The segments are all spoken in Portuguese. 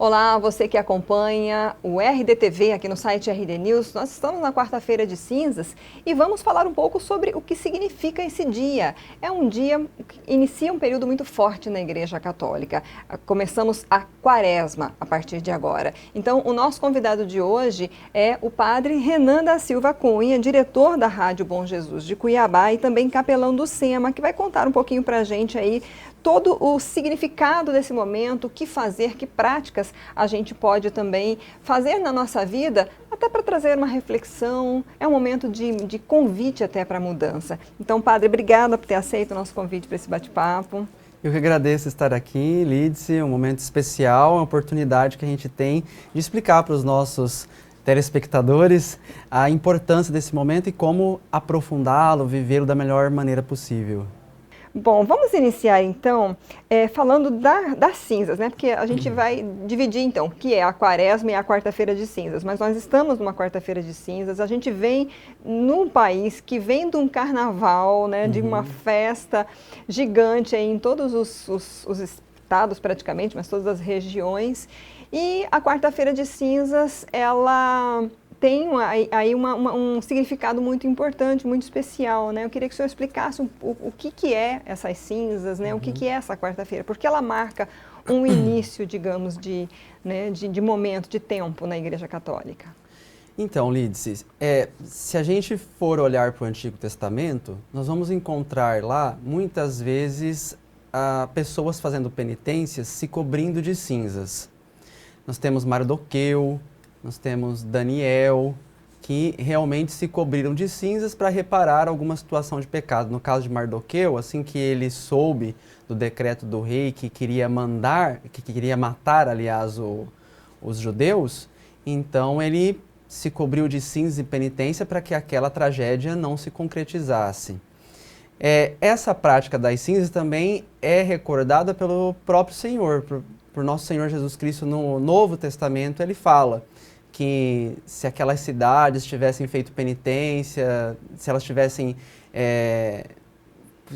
Olá, você que acompanha o RDTV aqui no site RD News. Nós estamos na quarta-feira de cinzas e vamos falar um pouco sobre o que significa esse dia. É um dia que inicia um período muito forte na Igreja Católica. Começamos a Quaresma a partir de agora. Então, o nosso convidado de hoje é o padre Renan da Silva Cunha, diretor da Rádio Bom Jesus de Cuiabá e também capelão do SEMA, que vai contar um pouquinho para a gente aí todo o significado desse momento, o que fazer, que práticas a gente pode também fazer na nossa vida, até para trazer uma reflexão. É um momento de convite até para a mudança. Então, padre, obrigada por ter aceito o nosso convite para esse bate-papo. Eu que agradeço estar aqui, Lídice, um momento especial, uma oportunidade que a gente tem de explicar para os nossos telespectadores a importância desse momento e como aprofundá-lo, vivê-lo da melhor maneira possível. Bom, vamos iniciar então falando das cinzas, né? Porque a gente vai dividir então o que é a Quaresma e a quarta-feira de cinzas. Mas nós estamos numa quarta-feira de cinzas, a gente vem num país que vem de um carnaval, né? De uma festa gigante aí em todos os estados praticamente, mas todas as regiões. E a quarta-feira de cinzas, ela tem aí um significado muito importante, muito especial, né? Eu queria que o senhor explicasse o que é essas cinzas, né? O que é essa quarta-feira, porque ela marca um início, digamos, de momento, de tempo na Igreja Católica. Então, Lídice, se a gente for olhar para o Antigo Testamento, nós vamos encontrar lá, muitas vezes, pessoas fazendo penitências se cobrindo de cinzas. Nós temos Mardoqueu, nós temos Daniel, que realmente se cobriram de cinzas para reparar alguma situação de pecado. No caso de Mardoqueu, assim que ele soube do decreto do rei que queria matar, aliás, os judeus, então ele se cobriu de cinzas e penitência para que aquela tragédia não se concretizasse. Essa prática das cinzas também é recordada pelo próprio Senhor, por nosso Senhor Jesus Cristo. No Novo Testamento ele fala que se aquelas cidades tivessem feito penitência, se elas tivessem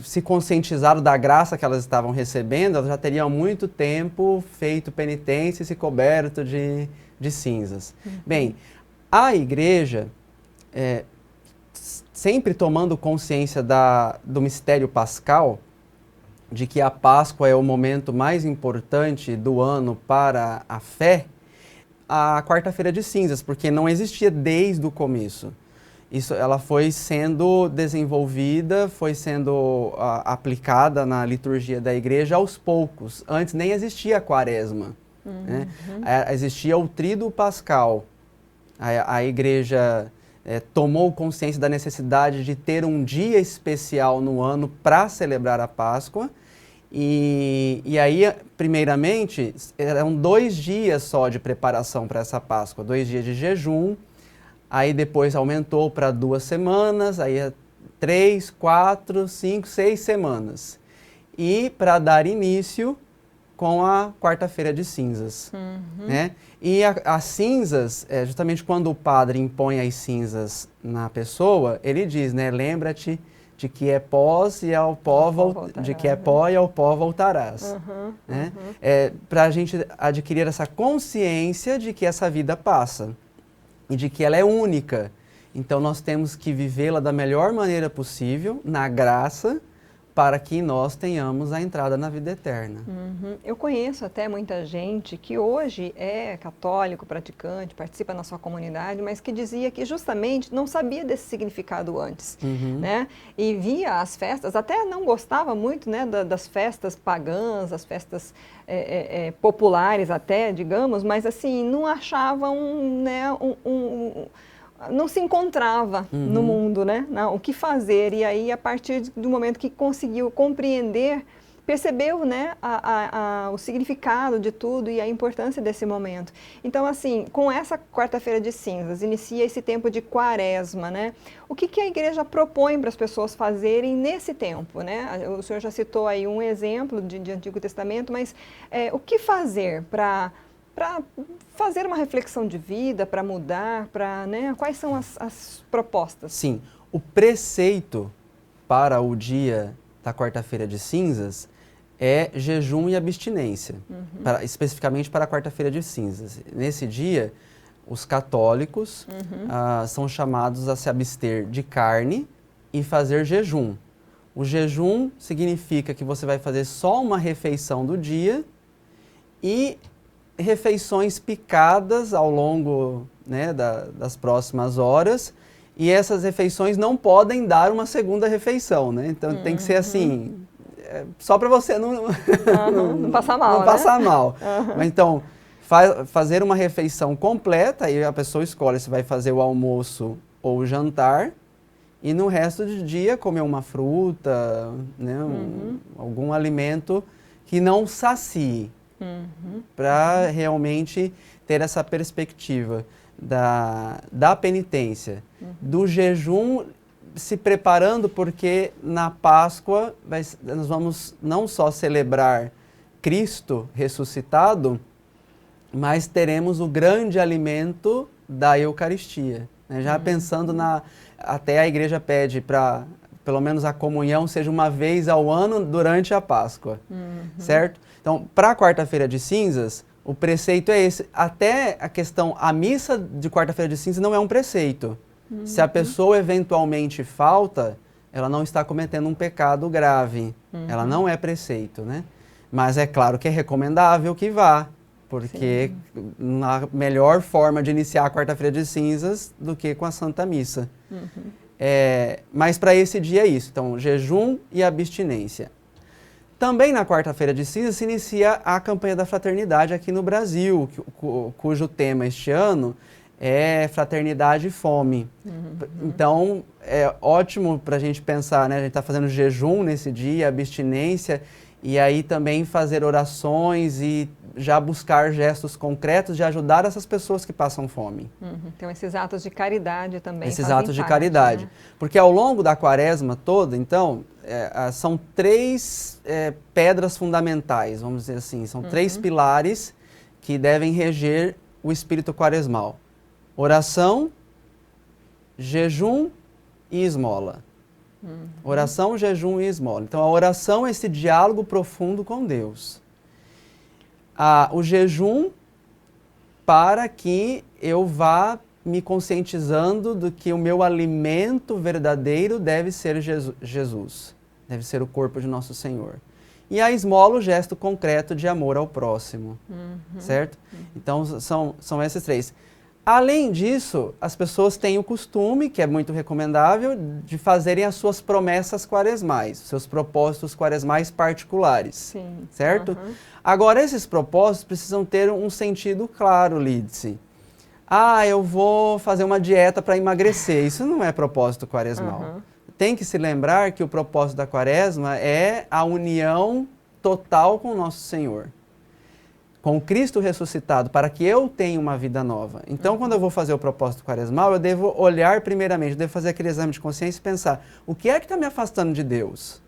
se conscientizado da graça que elas estavam recebendo, elas já teriam há muito tempo feito penitência e se coberto de cinzas. Bem, a Igreja, sempre tomando consciência do mistério pascal, de que a Páscoa é o momento mais importante do ano para a fé, a quarta-feira de cinzas, porque não existia desde o começo. Ela foi sendo desenvolvida, foi sendo aplicada na liturgia da igreja aos poucos. Antes nem existia a Quaresma, né? Existia o Tríduo Pascal. A igreja tomou consciência da necessidade de ter um dia especial no ano para celebrar a Páscoa. E aí, primeiramente, eram 2 dias só de preparação para essa Páscoa, 2 dias de jejum, aí depois aumentou para 2 semanas, aí 3, 4, 5, 6 semanas. E para dar início com a quarta-feira de cinzas. Né? E as cinzas, justamente quando o padre impõe as cinzas na pessoa, ele diz, né, lembra-te de que é pó e ao pó voltarás. Né? Para a gente adquirir essa consciência de que essa vida passa e de que ela é única. Então nós temos que vivê-la da melhor maneira possível, na graça, para que nós tenhamos a entrada na vida eterna. Eu conheço até muita gente que hoje é católico, praticante, participa na sua comunidade, mas que dizia que justamente não sabia desse significado antes, né? E via as festas, até não gostava muito, né, das festas pagãs, as festas populares até, digamos, mas assim, não achavam, né, não se encontrava no mundo, né? Não, o que fazer? E aí, a partir do momento que conseguiu compreender, percebeu, né, o significado de tudo e a importância desse momento. Então, assim, com essa quarta-feira de cinzas, inicia esse tempo de Quaresma, né? O que a igreja propõe para as pessoas fazerem nesse tempo, né? O senhor já citou aí um exemplo de Antigo Testamento, mas o que fazer para fazer uma reflexão de vida, para mudar, né? Quais são as propostas? Sim, o preceito para o dia da quarta-feira de cinzas é jejum e abstinência, especificamente para a quarta-feira de cinzas. Nesse dia, os católicos são chamados a se abster de carne e fazer jejum. O jejum significa que você vai fazer só uma refeição do dia e refeições picadas ao longo, né, das próximas horas, e essas refeições não podem dar uma segunda refeição, né? Então tem que ser assim, só para você não passar mal, não passar mal. Mas, então, fazer uma refeição completa, aí a pessoa escolhe se vai fazer o almoço ou o jantar, e no resto do dia comer uma fruta, né, algum alimento que não sacie, para realmente ter essa perspectiva da penitência, do jejum, se preparando, porque na Páscoa nós vamos não só celebrar Cristo ressuscitado, mas teremos o grande alimento da Eucaristia. Né? Já pensando até a igreja pede para, pelo menos a comunhão seja uma vez ao ano durante a Páscoa, certo? Então, para a quarta-feira de cinzas, o preceito é esse. Até a missa de quarta-feira de cinzas não é um preceito. Se a pessoa eventualmente falta, ela não está cometendo um pecado grave. Ela não é preceito, né? Mas é claro que é recomendável que vá, porque a melhor forma de iniciar a quarta-feira de cinzas do que com a Santa Missa. Mas para esse dia é isso. Então, jejum e abstinência. Também na quarta-feira de cinzas se inicia a campanha da fraternidade aqui no Brasil, cujo tema este ano é Fraternidade e Fome. Então, é ótimo para a gente pensar, né? A gente está fazendo jejum nesse dia, abstinência, e aí também fazer orações e já buscar gestos concretos de ajudar essas pessoas que passam fome. Então, esses atos de caridade também Esses fazem atos de parte, caridade. né? Porque ao longo da quaresma toda, então, são três pedras fundamentais, vamos dizer assim. São três pilares que devem reger o espírito quaresmal. Oração, jejum e esmola. Oração, jejum e esmola. Então, a oração é esse diálogo profundo com Deus. O jejum, para que eu vá me conscientizando do que o meu alimento verdadeiro deve ser Jesus. Deve ser o corpo de nosso Senhor. E a esmola, o gesto concreto de amor ao próximo. Certo? Então, são esses três. Além disso, as pessoas têm o costume, que é muito recomendável, de fazerem as suas promessas quaresmais, seus propósitos quaresmais particulares. Sim. Certo? Agora, esses propósitos precisam ter um sentido claro, Lídice. Eu vou fazer uma dieta para emagrecer. Isso não é propósito quaresmal. Tem que se lembrar que o propósito da quaresma é a união total com o nosso Senhor, com Cristo ressuscitado, para que eu tenha uma vida nova. Então, quando eu vou fazer o propósito quaresmal, eu devo olhar primeiramente, eu devo fazer aquele exame de consciência e pensar, o que é que está me afastando de Deus?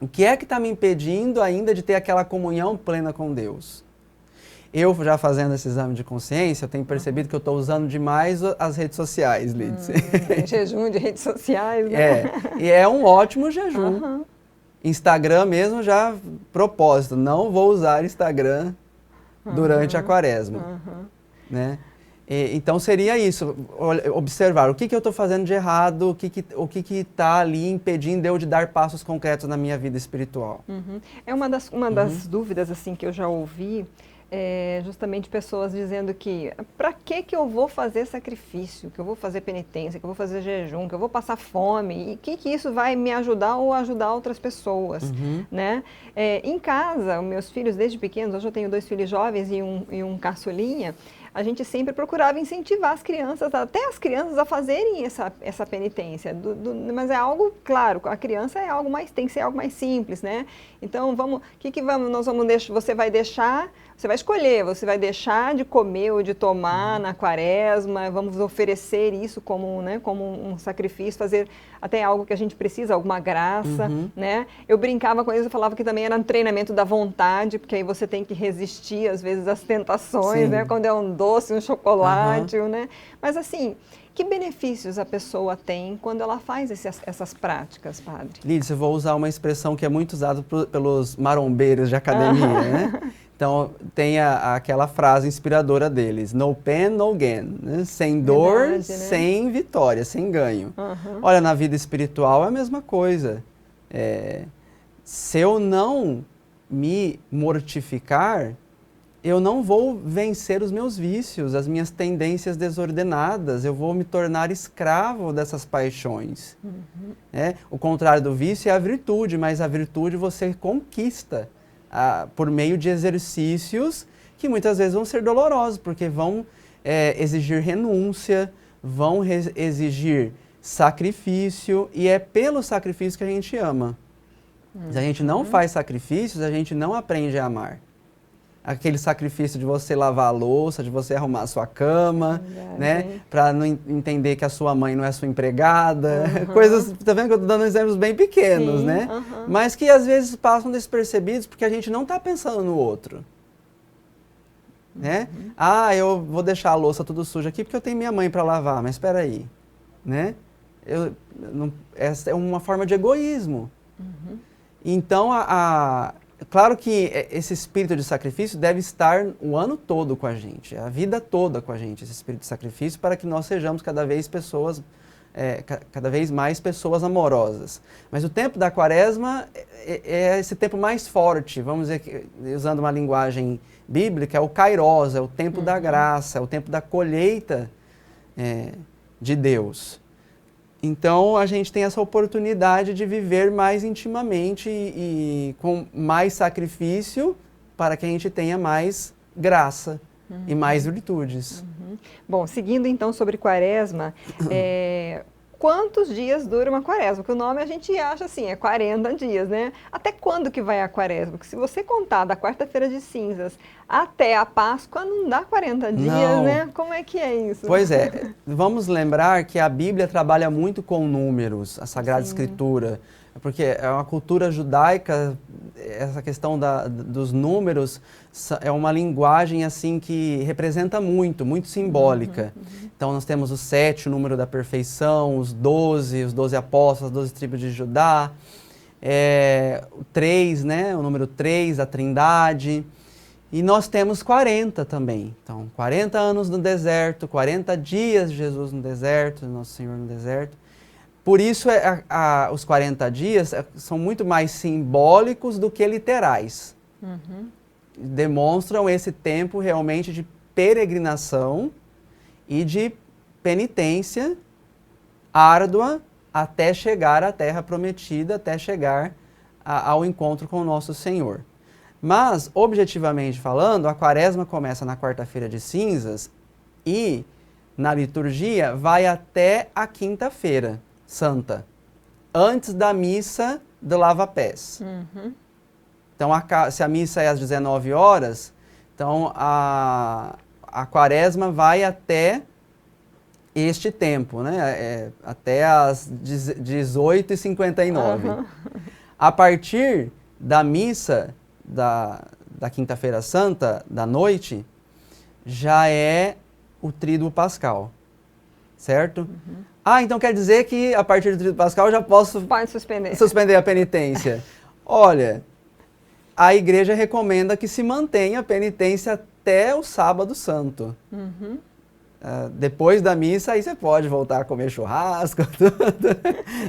O que é que está me impedindo ainda de ter aquela comunhão plena com Deus? Eu, já fazendo esse exame de consciência, eu tenho percebido que eu estou usando demais as redes sociais, Lídice. Jejum de redes sociais, né? E é um ótimo jejum. Instagram mesmo já, propósito, não vou usar Instagram durante a quaresma, né? Então seria isso, observar o que eu estou fazendo de errado, o que está ali impedindo eu de dar passos concretos na minha vida espiritual. É uma das dúvidas assim que eu já ouvi, justamente pessoas dizendo que para que eu vou fazer sacrifício, que eu vou fazer penitência, que eu vou fazer jejum, que eu vou passar fome, e que isso vai me ajudar ou ajudar outras pessoas, né? Em casa, os meus filhos desde pequenos, hoje eu tenho 2 filhos jovens e um caçulinha, a gente sempre procurava incentivar as crianças, até as crianças, a fazerem essa penitência. Mas é algo, claro, a criança é algo mais, tem que ser algo mais simples, né? Então, você vai escolher, você vai deixar de comer ou de tomar na quaresma, vamos oferecer isso como um sacrifício, fazer até algo que a gente precisa, alguma graça, né? Eu brincava com eles, eu falava que também era um treinamento da vontade, porque aí você tem que resistir, às vezes, às tentações, né? Quando é um doce, um chocolate, né? Mas assim, Que benefícios a pessoa tem quando ela faz essas práticas, padre? Lídice, eu vou usar uma expressão que é muito usada pelos marombeiros de academia, né? Então, tem aquela frase inspiradora deles, no pain, no gain, né? Sem dor, Verdade, né? sem vitória, sem ganho. Olha, na vida espiritual é a mesma coisa. Se eu não me mortificar, eu não vou vencer os meus vícios, as minhas tendências desordenadas, eu vou me tornar escravo dessas paixões. O contrário do vício é a virtude, mas a virtude você conquista por meio de exercícios que muitas vezes vão ser dolorosos, porque vão exigir renúncia, vão exigir sacrifício, e é pelo sacrifício que a gente ama. Se a gente não faz sacrifícios, a gente não aprende a amar. Aquele sacrifício de você lavar a louça, de você arrumar a sua cama, né? Para não entender que a sua mãe não é sua empregada. Coisas, tá vendo que eu tô dando exemplos bem pequenos, né? Mas que às vezes passam despercebidos porque a gente não está pensando no outro. Né? Ah, eu vou deixar a louça tudo suja aqui porque eu tenho minha mãe para lavar, mas espera aí, né? Essa é uma forma de egoísmo. Então, claro que esse espírito de sacrifício deve estar o ano todo com a gente, a vida toda com a gente, esse espírito de sacrifício, para que nós sejamos cada vez mais pessoas amorosas. Mas o tempo da quaresma é esse tempo mais forte, vamos dizer, usando uma linguagem bíblica, é o kairos, é o tempo da graça, é o tempo da colheita de Deus. Então, a gente tem essa oportunidade de viver mais intimamente e com mais sacrifício para que a gente tenha mais graça e mais virtudes. Bom, seguindo então sobre quaresma, quantos dias dura uma quaresma? Porque o nome a gente acha assim, é 40 dias, né? Até quando que vai a quaresma? Porque se você contar da quarta-feira de cinzas até a Páscoa, não dá 40 dias, né? Como é que é isso? Pois é, vamos lembrar que a Bíblia trabalha muito com números, a Sagrada Escritura, porque é uma cultura judaica, essa questão dos números é uma linguagem assim que representa muito simbólica. Então nós temos o 7, o número da perfeição, os 12 apóstolos, as 12 tribos de Judá, o 3, né, o número 3, a Trindade. E nós temos 40 também. Então, 40 anos no deserto, 40 dias de Jesus no deserto, Nosso Senhor no deserto. Por isso, os 40 dias são muito mais simbólicos do que literais. Demonstram esse tempo realmente de peregrinação e de penitência árdua até chegar à terra prometida, até chegar ao encontro com o nosso Senhor. Mas, objetivamente falando, a quaresma começa na quarta-feira de cinzas e, na liturgia, vai até a quinta-feira santa, antes da missa do lava-pés. Então, se a missa é às 19 horas, então a quaresma vai até este tempo, né? Até às 18h59. A partir da missa da quinta-feira santa, da noite, já é o tríduo pascal, certo? Então quer dizer que a partir do tríduo pascal eu já posso suspender a penitência. Olha, a igreja recomenda que se mantenha a penitência até o sábado santo. Depois da missa, aí você pode voltar a comer churrasco, tudo,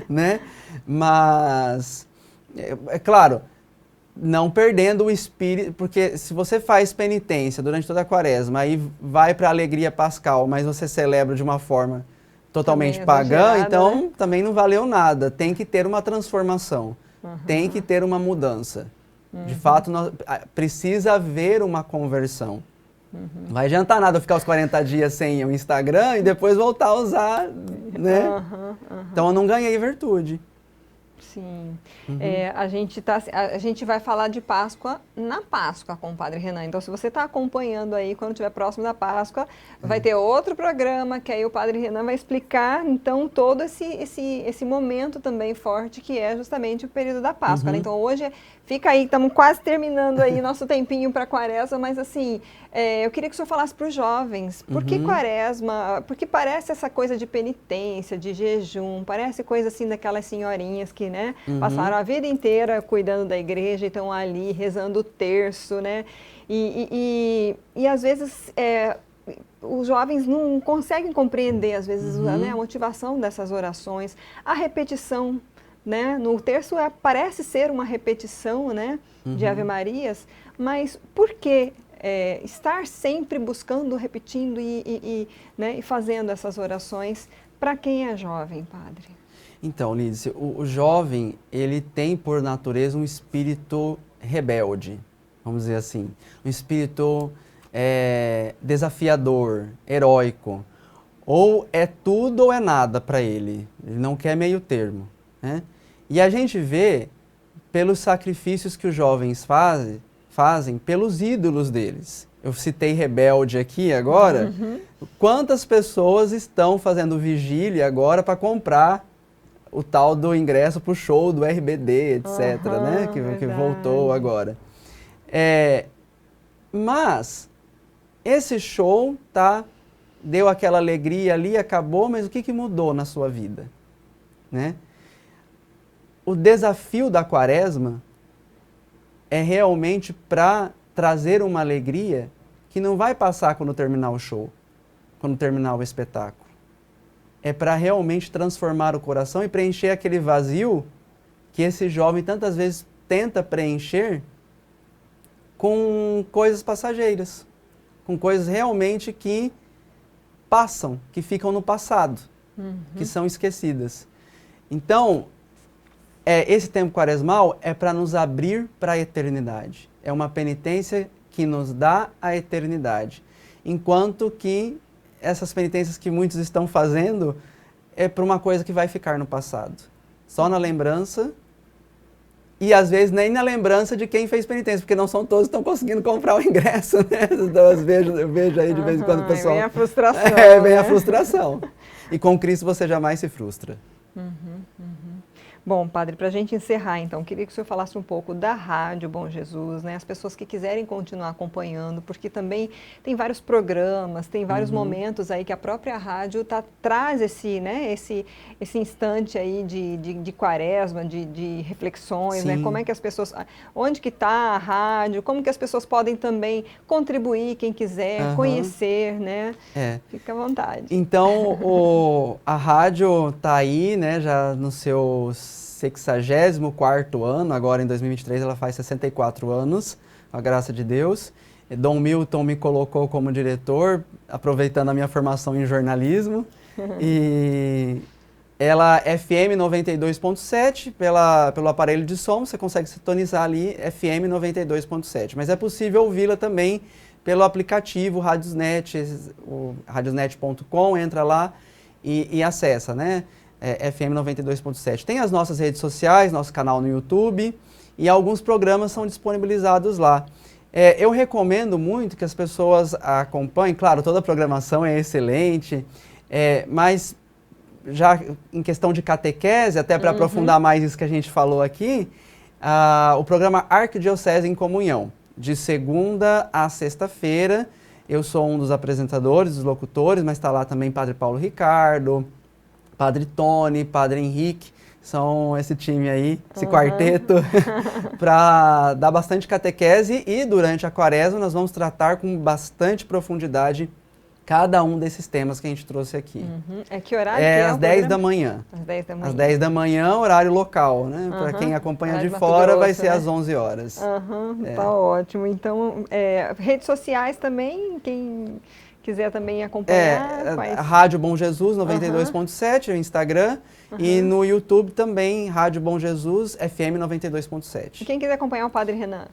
né? Mas, é claro, não perdendo o espírito, porque se você faz penitência durante toda a quaresma, aí vai para a alegria pascal, mas você celebra de uma forma totalmente pagã, então, né? Também não valeu nada. Tem que ter uma transformação, tem que ter uma mudança. De fato, precisa haver uma conversão. Não vai adiantar nada eu ficar os 40 dias sem o Instagram e depois voltar a usar, né? Então eu não ganhei virtude. Sim. A gente vai falar de Páscoa na Páscoa com o Padre Renan. Então, se você está acompanhando aí, quando estiver próximo da Páscoa, vai ter outro programa que aí o Padre Renan vai explicar, então, todo esse momento também forte que é justamente o período da Páscoa, né? Então, hoje, fica aí, estamos quase terminando aí nosso tempinho para a Quaresma, mas assim, eu queria que o senhor falasse para os jovens, por que Quaresma? Porque parece essa coisa de penitência, de jejum, parece coisa assim daquelas senhorinhas que, né, passaram a vida inteira cuidando da igreja e estão ali rezando o terço, né? E às vezes os jovens não conseguem compreender, às vezes, né, a motivação dessas orações, a repetição, né? No terço parece ser uma repetição, né, de Ave Marias, mas por que estar sempre buscando, repetindo né, e fazendo essas orações para quem é jovem, Padre? Então, Lídice, o jovem, ele tem por natureza um espírito rebelde, vamos dizer assim, um espírito desafiador, heróico, ou é tudo ou é nada para ele não quer meio termo, né? E a gente vê pelos sacrifícios que os jovens fazem pelos ídolos deles. Eu citei rebelde aqui agora, quantas pessoas estão fazendo vigília agora para comprar o tal do ingresso para o show do RBD, etc., né? Que voltou agora. Mas esse show deu aquela alegria ali, acabou, mas o que mudou na sua vida? Né? O desafio da Quaresma é realmente para trazer uma alegria que não vai passar quando terminar o show, quando terminar o espetáculo. É para realmente transformar o coração e preencher aquele vazio que esse jovem tantas vezes tenta preencher com coisas passageiras, com coisas realmente que passam, que ficam no passado, que são esquecidas. Então, esse tempo quaresmal é para nos abrir para a eternidade. É uma penitência que nos dá a eternidade. Enquanto que essas penitências que muitos estão fazendo é para uma coisa que vai ficar no passado. Só na lembrança e às vezes nem na lembrança de quem fez penitência, porque não são todos que estão conseguindo comprar o ingresso, né? Então eu vejo aí de vez em quando o pessoal... Vem a frustração. Vem a frustração. E com Cristo você jamais se frustra. Bom, Padre, para a gente encerrar, então, queria que o senhor falasse um pouco da Rádio Bom Jesus, né? As pessoas que quiserem continuar acompanhando, porque também tem vários programas, tem vários momentos aí que a própria rádio traz esse instante aí de quaresma, de reflexões, né? Como é que as pessoas, onde que está a rádio, como que as pessoas podem também contribuir, quem quiser, conhecer, né? Fica à vontade. Então, a rádio está aí, né, já no seu 64º ano, agora em 2023 ela faz 64 anos, com a graça de Deus. Dom Milton me colocou como diretor, aproveitando a minha formação em jornalismo. E ela FM 92.7, pelo aparelho de som, você consegue sintonizar ali FM 92.7. Mas é possível ouvi-la também pelo aplicativo Radiosnet, o radiosnet.com, entra lá e acessa, né? FM 92.7. Tem as nossas redes sociais, nosso canal no YouTube e alguns programas são disponibilizados lá. Eu recomendo muito que as pessoas acompanhem, claro, toda a programação é excelente, mas já em questão de catequese, até para aprofundar mais isso que a gente falou aqui, o programa Arquidiocese em Comunhão, de segunda a sexta-feira. Eu sou um dos apresentadores, dos locutores, mas está lá também Padre Paulo Ricardo, Padre Tony, Padre Henrique, são esse time aí, esse quarteto, para dar bastante catequese e durante a Quaresma nós vamos tratar com bastante profundidade cada um desses temas que a gente trouxe aqui. É que horário que às 10 da manhã. Às 10 da manhã. Às 10 da manhã, horário local, né? Para quem acompanha de fora vai ser às 11 horas. Tá ótimo. Então, redes sociais também, quem quiser também acompanhar... Rádio Bom Jesus 92.7, o Instagram, e no YouTube também, Rádio Bom Jesus FM 92.7. E quem quiser acompanhar o Padre Renan?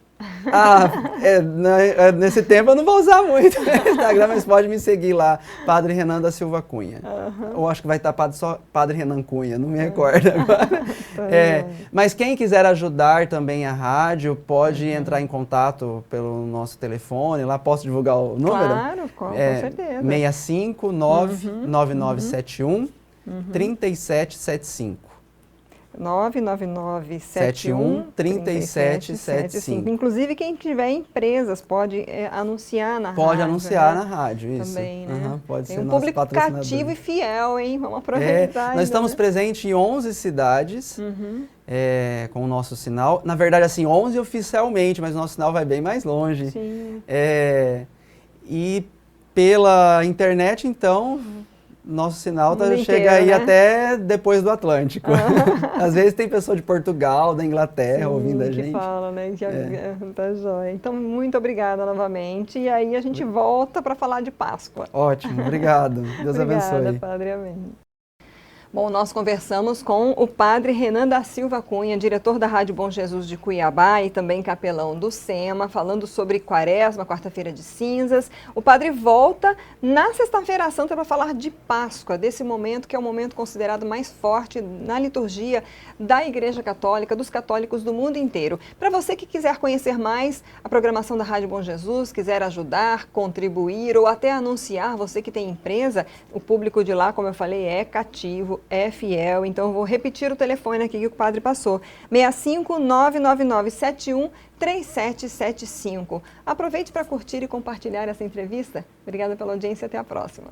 Nesse tempo eu não vou usar muito o Instagram, mas pode me seguir lá, Padre Renan da Silva Cunha. Ou acho que vai estar só Padre Renan Cunha, não me recordo agora. Mas quem quiser ajudar também a rádio, pode entrar em contato pelo nosso telefone, lá posso divulgar o número? Claro, com certeza. 659-9971 3775. 999-71-3775. Inclusive, quem tiver empresas pode anunciar na rádio. Pode anunciar na rádio, isso. Também, né? Pode ser Tem um nosso público cativo e fiel, hein? Vamos aproveitar. Nós estamos presentes em 11 cidades com o nosso sinal. Na verdade, assim, 11 oficialmente, mas o nosso sinal vai bem mais longe. Sim. E pela internet, então... Nosso sinal chega aí, né? Até depois do Atlântico. Às vezes tem pessoa de Portugal, da Inglaterra, ouvindo a gente. Que fala, né? Tá jóia. Então, muito obrigada novamente. E aí a gente volta para falar de Páscoa. Ótimo, obrigado. Deus abençoe. Obrigada, Padre. Amém. Bom, nós conversamos com o Padre Renan da Silva Cunha, diretor da Rádio Bom Jesus de Cuiabá e também capelão do SEMA, falando sobre Quaresma, quarta-feira de cinzas. O padre volta na Sexta-feira Santa para falar de Páscoa, desse momento que é o momento considerado mais forte na liturgia da Igreja Católica, dos católicos do mundo inteiro. Para você que quiser conhecer mais a programação da Rádio Bom Jesus, quiser ajudar, contribuir ou até anunciar, você que tem empresa, o público de lá, como eu falei, é cativo, é fiel, então eu vou repetir o telefone aqui que o padre passou, 65-999-71-3775. Aproveite para curtir e compartilhar essa entrevista. Obrigada pela audiência e até a próxima.